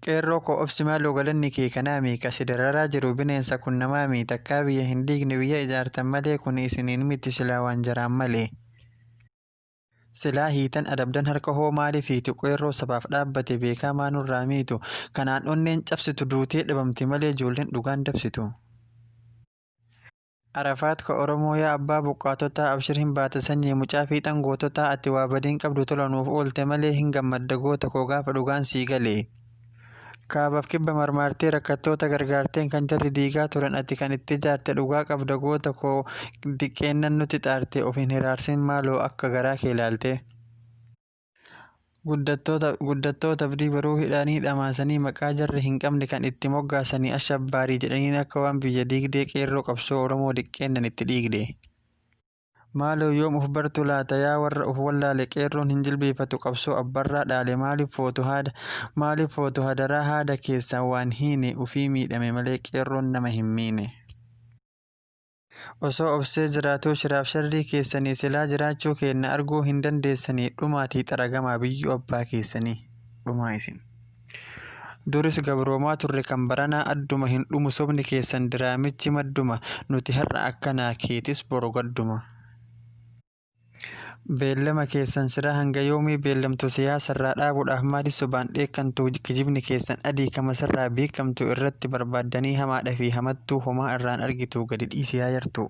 Qeerroo koo obsi maaloo galanni kee kanaami kasi dararaa jiru bineensa kun namaami takkaa biyya hin diigne biyya ijaartan malee kun isiniin miti silaa waan jaraan malee. Silaa hiitan adabdan harka hoo maaliif hiitu qeerroo sabaaf dhaabbate beekamaa nurraa miitu kanaan onneen cabsitu duutee dhabamti malee ijoolleen dhugaan dabsitu. Arafaat ka Oromoo yaa abbaa buqqaatotaa abshir hin baata sanyii mucaa fiixan goototaa ati waa badiin qabdu tola nuuf oolte malee hin gammadda goota koo gaafa dhugaan sii galee. Kaabaaf kibba marmaartee rakkattoota gargaarteen kan jarri diigaa turan ati kan itti ijaarte dhugaa qabda goota koo diqqeennan nuti xaarte of hin hiraarsin maaloo akka garaa kee ilaalte. Guddattootaaf dibaruu hidhaanii dhamaasanii maqaa jarri hin qabne kan itti moggaasanii ashabbaarii jedhaniin akka waan biyya diigdee qeerroo qabsoo Oromoo diqqeennan itti dhiigde. Maaloo yoom uf bartu laata yaa warra uf wallaale qeerroon hin jilbeeffatu qabsoo abbarraa dhaale maaliif footu hadaraa haada keessan waan hiine ufii miidhame malee qeerroon nama hin miine. Osoo obsee jiraatuu shiraaf sharrii keessanii silaa jiraachuu keenna arguu hin dandeessanii dhumaatii xaragamaa biyyuu abbaa keessanii dhumaa isin. Duris gabroomaa turre kan baranaa adduma hin dhumu sobni keessan diraamichi madduma nuti har'a akkanaa keetis boru gadduma. Beellama keessan siraa hanga yoomii beellamtu siyaasarraa dhaabuudhaaf maali sobaan dheekkamtu kijibni keessan adii kamasarraa beekamtu irratti barbaaddanii hamaadha fi hamattuu homaa irraan argitu gadi dhiisee haa yartu.